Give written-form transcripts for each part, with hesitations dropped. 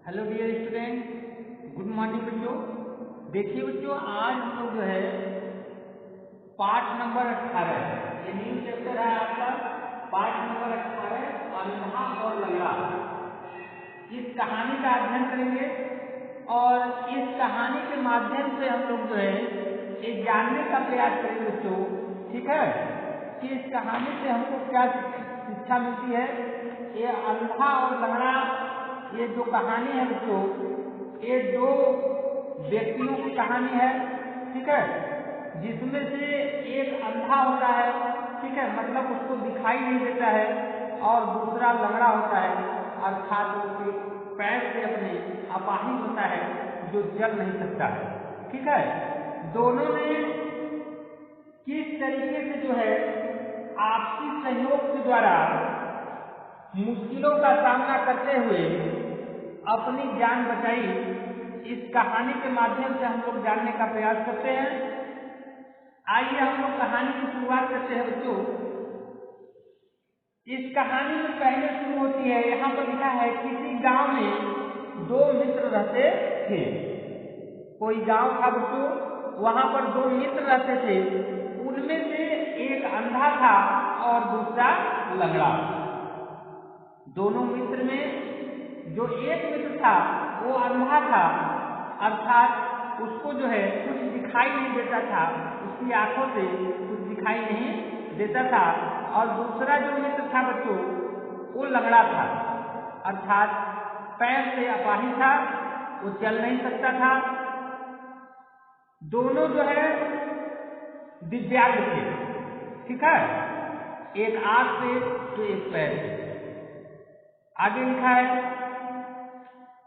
Hello dear student, good morning बच्चों। देखिए बच्चों, आज हम लोग जो है पार्ट नंबर 18, ये न्यू चैप्टर है आपका पार्ट नंबर 18 अंधा और लंगड़ा, इस कहानी का अध्ययन करेंगे। और इस कहानी के माध्यम से हम लोग जो है ये जानने का प्रयास करेंगे बच्चों, ठीक है, कि इस कहानी से हमको क्या शिक्षा मिलती है। ये अंधा और लंगड़ा, ये जो कहानी है बच्चों, ये दो व्यक्तियों की कहानी है, ठीक है, जिसमें से एक अंधा होता है, ठीक है, मतलब उसको दिखाई नहीं देता है, और दूसरा लंगड़ा होता है, अर्थात उसके पैर से अपने अपाहिज होता है, जो चल नहीं सकता है, ठीक है। दोनों ने किस तरीके से जो है आपसी सहयोग के द्वारा मुश्किलों का सामना करते हुए अपनी जान बचाई, इस कहानी के माध्यम से हम लोग जानने का प्रयास करते हैं। आइए हम लोग कहानी की शुरुआत करते हैं बच्चों। इस कहानी में पहले शुरू होती है, यहाँ पर लिखा है किसी गांव में दो मित्र रहते थे। कोई गांव था बच्चों, वहां पर दो मित्र रहते थे। उनमें से एक अंधा था और दूसरा लंगड़ा। दोनों मित्र में जो एक मित्र था वो अंधा था, अर्थात उसको जो है कुछ दिखाई नहीं देता था, उसकी आंखों से कुछ दिखाई नहीं देता था। और दूसरा जो मित्र था बच्चों, वो लंगड़ा था, अर्थात पैर से अपाहिज था, वो चल नहीं सकता था। दोनों जो है दिव्यांग थे, ठीक है, एक आंख से तो एक पैर से। आगे लिखा है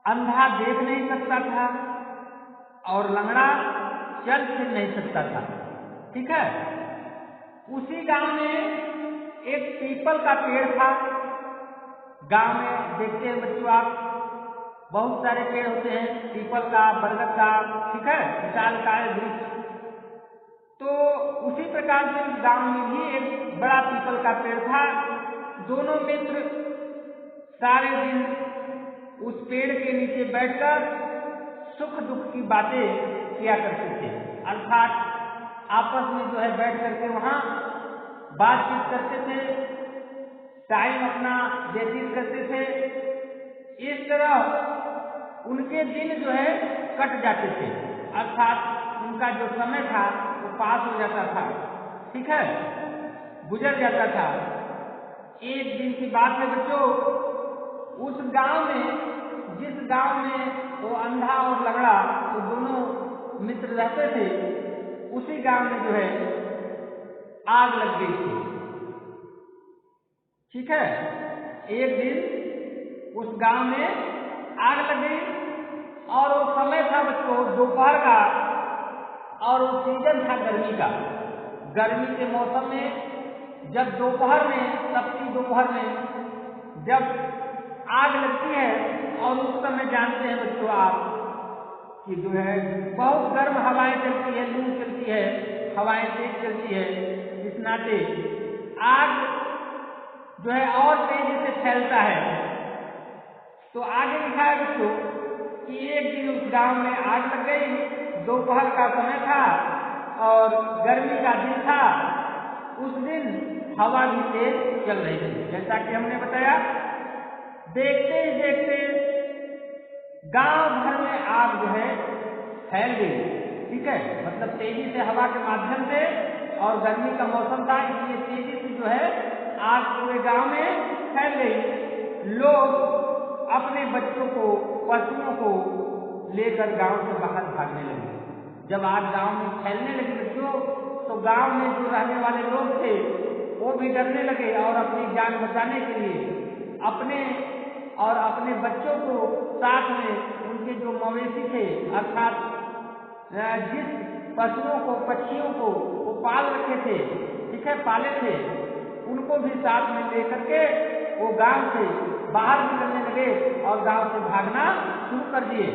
अंधा देख नहीं सकता था और लंगड़ा चल फिर नहीं सकता था, ठीक है। उसी गांव में एक पीपल का पेड़ था। गांव में देखते हैं बच्चों आप, बहुत सारे पेड़ होते हैं, पीपल का, बरगद का, ठीक है, विशालकाय वृक्ष। तो उसी प्रकार से गांव में भी एक बड़ा पीपल का पेड़ था। दोनों मित्र सारे दिन उस पेड़ के नीचे बैठकर सुख दुख की बातें किया करते थे, अर्थात आपस में जो है बैठ करके वहां बातचीत करते थे, टाइम अपना व्यतीत करते थे। इस तरह उनके दिन जो है कट जाते थे, अर्थात उनका जो समय था वो पास हो जाता था, ठीक है, गुजर जाता था। एक दिन की बात है बच्चों, उस गांव में, जिस गांव में वो अंधा और लंगड़ा वो दोनों मित्र रहते थे, उसी गांव में जो है आग लग गई थी, ठीक है। एक दिन उस गांव में आग लग गई और वो समय था बच्चों दोपहर का, और वो सीजन था गर्मी का। गर्मी के मौसम में जब दोपहर में, तपती दोपहर में जब आग लगती है, और उस समय जानते हैं बच्चों आप कि जो है बहुत गर्म हवाएं चलती है, लू चलती है, हवाएं तेज चलती है, इस नाते आग जो है और तेजी से फैलता है। तो आगे लिखा है बच्चों कि एक दिन उस गांव में आग लग गई, दोपहर का समय था और गर्मी का दिन था। उस दिन हवा भी तेज चल रही थी, जैसा कि हमने बताया। देखते ही देखते गांव भर में आग जो है फैल गई, ठीक है, मतलब तेजी से हवा के माध्यम से, और गर्मी का मौसम था इसलिए तेजी से जो है आग पूरे गांव में फैल गई। लोग अपने बच्चों को, पशुओं को लेकर गांव से बाहर भागने लगे। जब आग गांव में फैलने लगी बच्चों, तो गांव में जो रहने वाले लोग थे वो भी डरने लगे, और अपनी जान बचाने के लिए अपने और अपने बच्चों को साथ में, उनके जो मवेशी थे, अर्थात जिस पशुओं को, पक्षियों को वो पाल रखे थे, ठीक है, पाले थे, उनको भी साथ में लेकर के वो गांव से बाहर निकलने लगे और गांव से भागना शुरू कर दिए।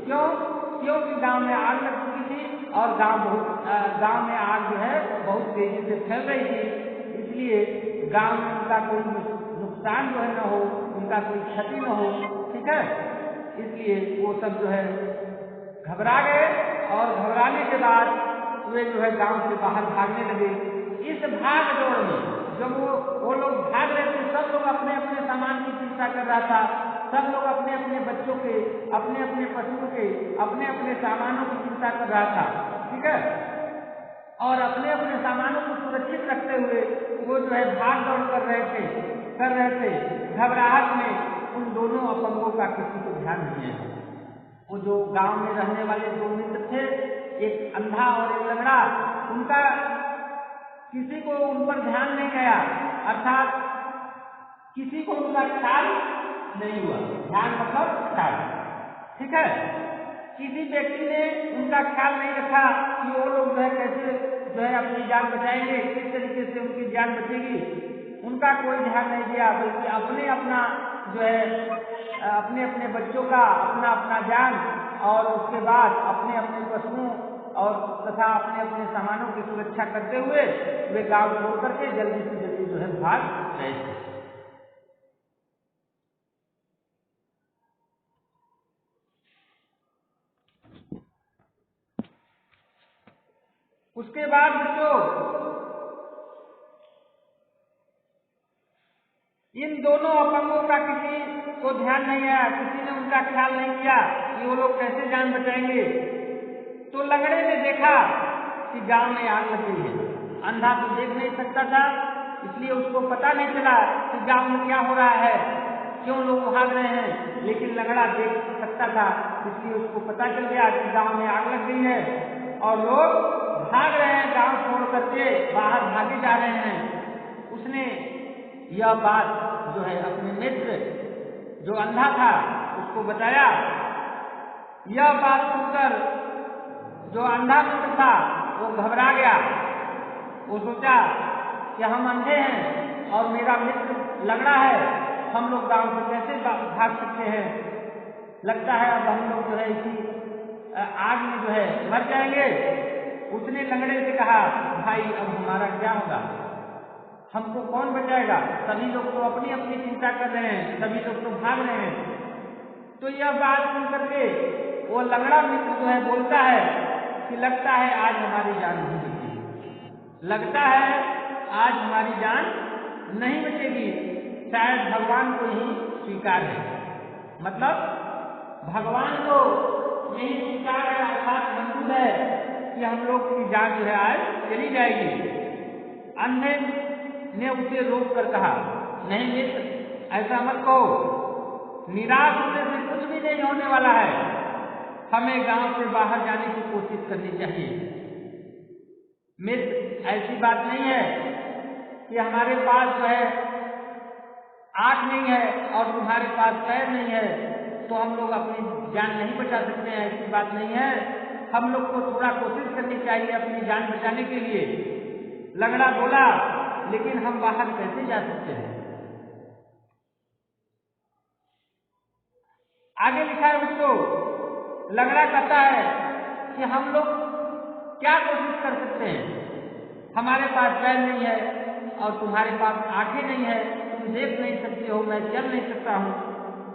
क्योंकि गांव में आग लग चुकी थी और गांव में आग जो है बहुत तेजी से फैल रही थी, इसलिए गांव में उनका कोई नुकसान जो है न हो, उनका कोई क्षति न हो, ठीक है, इसलिए वो सब जो है घबरा गए और घबराने के बाद वे जो है गांव से बाहर भागने लगे। इस भाग दौड़ में जब वो लोग भाग रहे थे, सब लोग अपने अपने सामान की चिंता कर रहा था, सब लोग अपने अपने बच्चों के, अपने अपने पशुओं के, अपने अपने सामानों की चिंता कर रहा था, ठीक है। और अपने अपने सामानों को सुरक्षित रखते हुए वो जो है भाग दौड़ कर रहे थे। घबराहट में उन दोनों अपंगों का किसी को ध्यान नहीं है। वो जो गांव में रहने वाले दो मित्र थे, एक अंधा और एक लंगड़ा, उनका किसी को उन पर ध्यान नहीं गया, अर्थात किसी को उनका ख्याल नहीं हुआ। ध्यान मतलब ख्याल, ठीक है। किसी व्यक्ति ने उनका ख्याल नहीं रखा कि वो लोग जो है कैसे जो है अपनी जान बचाएंगे, किस तरीके से उनकी जान बचेगी, उनका कोई ध्यान नहीं दिया, बल्कि अपने अपना जो है अपने अपने बच्चों का अपना अपना जान और उसके बाद अपने अपने पशुओं और तथा अपने अपने सामानों की सुरक्षा करते हुए वे गांव छोड़ करके जल्दी से जल्दी जो है भाग रहे थे। उसके बाद बच्चों इन दोनों अपंगों का किसी को ध्यान नहीं आया, किसी ने उनका ख्याल नहीं किया कि वो लोग कैसे जान बचाएंगे। तो लंगड़े ने देखा कि गांव में आग लग गई है। अंधा तो देख नहीं सकता था, इसलिए उसको पता नहीं चला कि गांव में क्या हो रहा है, क्यों लोग भाग रहे हैं। लेकिन लंगड़ा देख सकता था, इसलिए उसको पता चल गया कि गांव में आग लग गई है और लोग भाग रहे हैं, गांव छोड़ करके बाहर भागे जा रहे हैं। उसने यह बात जो है अपने मित्र जो अंधा था उसको बताया। यह बात सुनकर जो अंधा मित्र था वो घबरा गया। वो सोचा कि हम अंधे हैं और मेरा मित्र लंगड़ा है, हम लोग गांव से कैसे भाग सकते हैं। लगता है अब हम लोग जो है इसी आग में जो है मर जाएंगे। उसने लंगड़े से कहा, भाई अब हमारा क्या होगा, हमको कौन बचाएगा, सभी लोग तो अपनी अपनी चिंता कर रहे हैं, सभी लोग तो भाग रहे हैं। तो यह बात सुन करके वो लंगड़ा मित्र जो है बोलता है कि लगता है आज हमारी जान नहीं बचेगी, लगता है आज हमारी जान नहीं बचेगी, शायद भगवान को ही स्वीकार है। मतलब भगवान को यही स्वीकार है, अर्थात मंजूर है कि हम लोग की जान जो है आज चली जाएगी। अंधे ने उसे रोक कर कहा, नहीं मित्र, ऐसा मत कहो, निराश होने से कुछ भी नहीं होने वाला है, हमें गांव से बाहर जाने की कोशिश करनी चाहिए। मित्र, ऐसी बात नहीं है कि हमारे पास जो है आंख नहीं है और तुम्हारे पास पैर नहीं है तो हम लोग अपनी जान नहीं बचा सकते हैं, ऐसी बात नहीं है। हम लोग को थोड़ा कोशिश करनी चाहिए अपनी जान बचाने के लिए। लंगड़ा बोला, लेकिन हम बाहर कैसे जा सकते हैं। आगे लिखा है उसको, लंगड़ा कहता है कि हम लोग क्या कोशिश कर सकते हैं, हमारे पास पैर नहीं है और तुम्हारे पास आंखें नहीं है, तुम देख नहीं सकते हो, मैं चल नहीं सकता हूँ,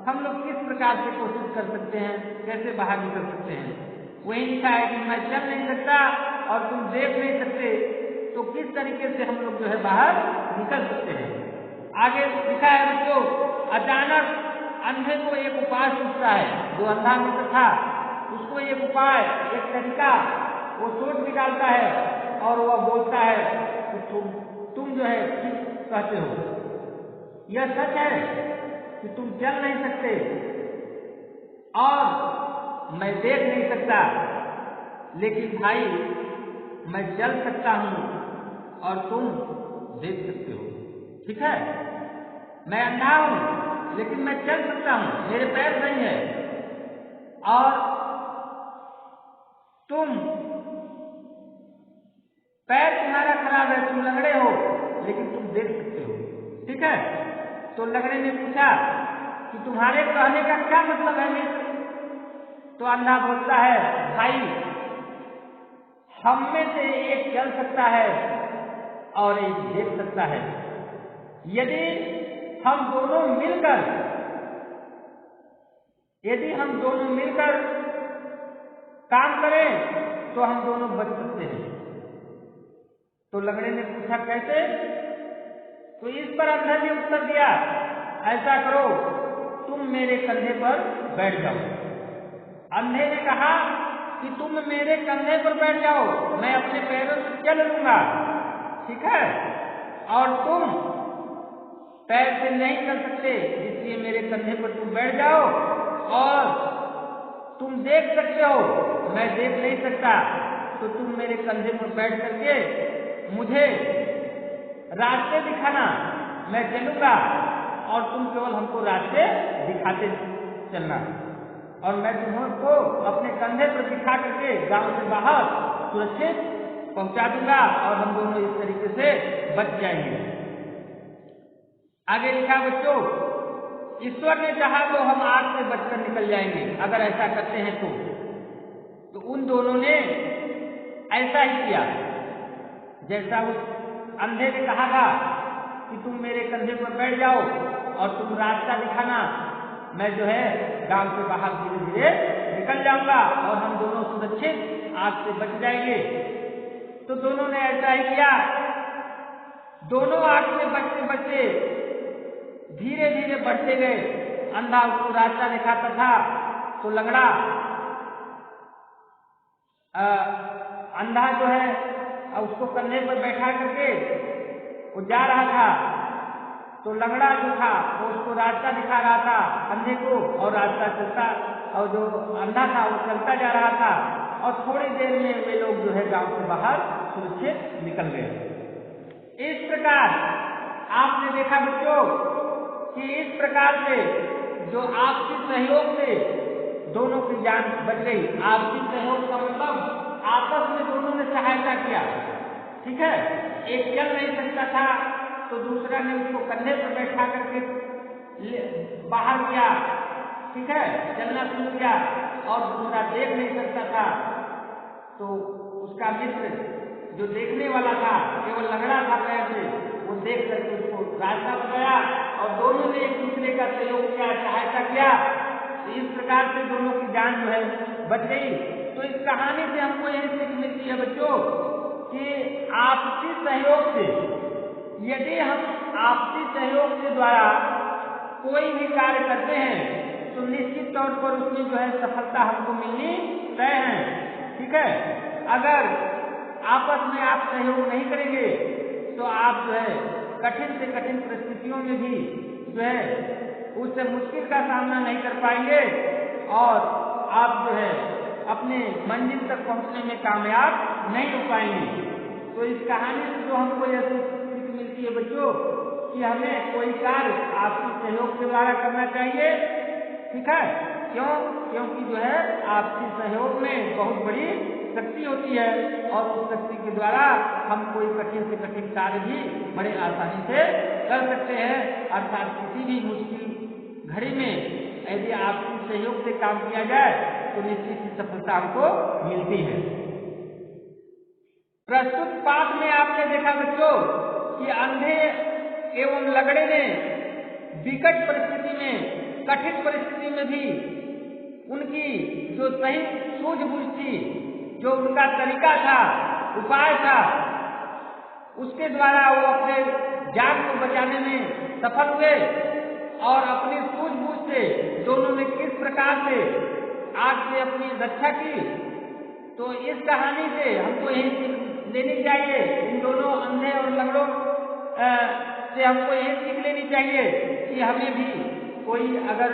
हम लोग किस प्रकार से कोशिश कर सकते हैं, कैसे बाहर निकल सकते हैं। वही लिखा है कि मैं चल नहीं सकता और तुम देख नहीं सकते, तो किस तरीके से हम लोग जो है बाहर निकल सकते हैं। आगे लिखा है बच्चों, अचानक अंधे को एक उपाय सूझता है। जो अंधा मित्र था उसको एक उपाय, एक तरीका वो सोच निकालता है और वह बोलता है कि तुम जो है ठीक कहते हो, यह सच है कि तुम चल नहीं सकते और मैं देख नहीं सकता, लेकिन भाई मैं चल सकता हूँ और तुम देख सकते हो, ठीक है। मैं अंधा हूं लेकिन मैं चल सकता हूं, मेरे पैर नहीं है, और तुम पैर तुम्हारा खराब है, तुम लंगड़े हो, लेकिन तुम देख सकते हो, ठीक है। तो लंगड़े ने पूछा कि तुम्हारे कहने का क्या मतलब है मित्र। तो अंधा बोलता है, भाई हम में से एक चल सकता है और एक देख सकता है। यदि हम दोनों मिलकर यदि हम दोनों मिलकर काम करें तो हम दोनों बच सकते हैं। तो लंगड़े ने पूछा कैसे? तो इस पर अंधे ने उत्तर दिया, ऐसा करो, तुम मेरे कंधे पर बैठ जाओ। अंधे ने कहा कि तुम मेरे कंधे पर बैठ जाओ, मैं अपने पैरों से चल लूंगा, ठीक है, और तुम पैर से नहीं चल सकते, इसलिए मेरे कंधे पर तुम बैठ जाओ और तुम देख सकते हो, मैं देख नहीं सकता, तो तुम मेरे कंधे पर बैठ करके मुझे रास्ते दिखाना, मैं चलूंगा और तुम केवल हमको रास्ते दिखाते चलना, और मैं तुमको अपने कंधे पर बिठा करके गांव से बाहर सुरक्षित पहुंचा दूंगा और हम दोनों इस तरीके से बच जाएंगे। आगे लिखा बच्चों, ईश्वर ने चाहा तो हम आग से बचकर निकल जाएंगे अगर ऐसा करते हैं तो उन दोनों ने ऐसा ही किया जैसा उस अंधे ने कहा था कि तुम मेरे कंधे पर बैठ जाओ और तुम रास्ता दिखाना, मैं जो है गांव से बाहर धीरे धीरे निकल जाऊंगा और हम दोनों सुरक्षित आग से बच जाएंगे। तो दोनों ने ऐसा ही किया। दोनों आग से बचते बचते धीरे धीरे बढ़ते गए। अंधा उसको रास्ता दिखाता था तो लंगड़ा अंधा जो है उसको कंधे पर बैठा करके वो जा रहा था, तो लंगड़ा जो था वो उसको रास्ता दिखा रहा था अंधे को, और रास्ता चलता, और जो अंधा था वो चलता जा रहा था, और थोड़ी देर में वे लोग जो है गांव से बाहर सुरक्षित निकल गए। इस प्रकार आपने देखा बच्चों कि इस प्रकार से जो आपसी सहयोग से दोनों की जान बच गई। आपसी सहयोग का मतलब आपस में दोनों ने सहायता किया, ठीक है। एक चल नहीं सकता था तो दूसरा ने उसको कंधे पर बैठा करके बाहर किया, ठीक है, चलना शुरू किया, और दूसरा देख नहीं सकता था तो उसका मित्र जो देखने वाला था, केवल लंगड़ा था पैर से, वो देख करके उसको रास्ता बताया और दोनों ने एक दूसरे का सहयोग किया, सहायता किया। तो इस प्रकार से दोनों की जान जो है बच गई। तो इस कहानी से हमको यही सीख मिलती है बच्चों कि आपसी सहयोग से, यदि हम आपसी सहयोग के द्वारा कोई भी कार्य करते हैं तो निश्चित तौर पर उसमें जो है सफलता हमको मिलनी तय है, ठीक है। अगर आपस में आप सहयोग नहीं करेंगे तो आप जो है कठिन से कठिन परिस्थितियों में भी जो है उससे मुश्किल का सामना नहीं कर पाएंगे और आप जो है अपने मंजिल तक पहुंचने में कामयाब नहीं हो पाएंगे। तो इस कहानी से जो हमको यह सीख मिलती है बच्चों कि हमें कोई कार्य आपसी सहयोग के द्वारा करना चाहिए, ठीक है। क्यों? क्योंकि जो है आपसी सहयोग में बहुत बड़ी शक्ति होती है और उस शक्ति के द्वारा हम कोई कठिन से कठिन कार्य भी बड़े आसानी से कर सकते हैं। अर्थात किसी भी मुश्किल घड़ी में यदि आपसी सहयोग से काम किया जाए तो निश्चित ही सफलता हमको मिलती है। प्रस्तुत पाठ में आपने देखा बच्चों कि अंधे एवं लंगड़े ने विकट परिस्थिति में, कठिन परिस्थिति में भी उनकी जो सही सूझबूझ थी, जो उनका तरीका था, उपाय था, उसके द्वारा वो अपने जान को बचाने में सफल हुए और अपनी सूझबूझ से दोनों ने किस प्रकार से आग से अपनी रक्षा की। तो इस कहानी से हमको यही सीख लेनी चाहिए, इन दोनों अंधे और लंगड़ों से हमको यही सीख लेनी चाहिए कि हमें भी कोई अगर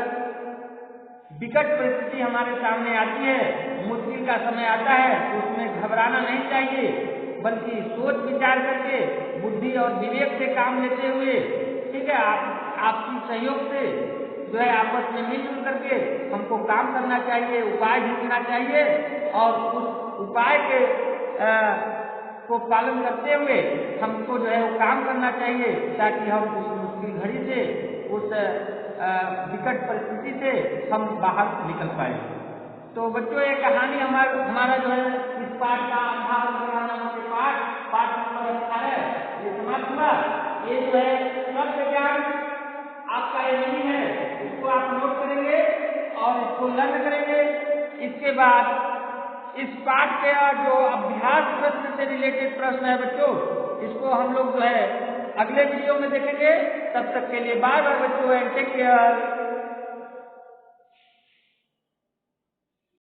विकट परिस्थिति हमारे सामने आती है, मुश्किल का समय आता है तो उसमें घबराना नहीं चाहिए, बल्कि सोच विचार करके बुद्धि और विवेक से काम लेते हुए, ठीक है, आपसी सहयोग से जो है आपस में मिलजुल करके हमको काम करना चाहिए, उपाय ढूंढना चाहिए और उस उपाय के को पालन करते हुए हमको जो है वो काम करना चाहिए ताकि हम उस मुश्किल घड़ी से, उस विकट परिस्थिति से हम बाहर निकल पाए। तो बच्चों ये कहानी हमारा जो है इस पाठ का पाठ नंबर 18 ये समाप्त हुआ। ये जो है शब्द ज्ञान आपका ये नहीं है, इसको आप नोट करेंगे और इसको लर्न करेंगे। इसके बाद इस पाठ के जो अभ्यास प्रश्न से रिलेटेड प्रश्न है बच्चों, इसको हम लोग जो है अगले वीडियो में देखेंगे। तब तक के लिए बाय बाय बच्चों, एंड टेक केयर।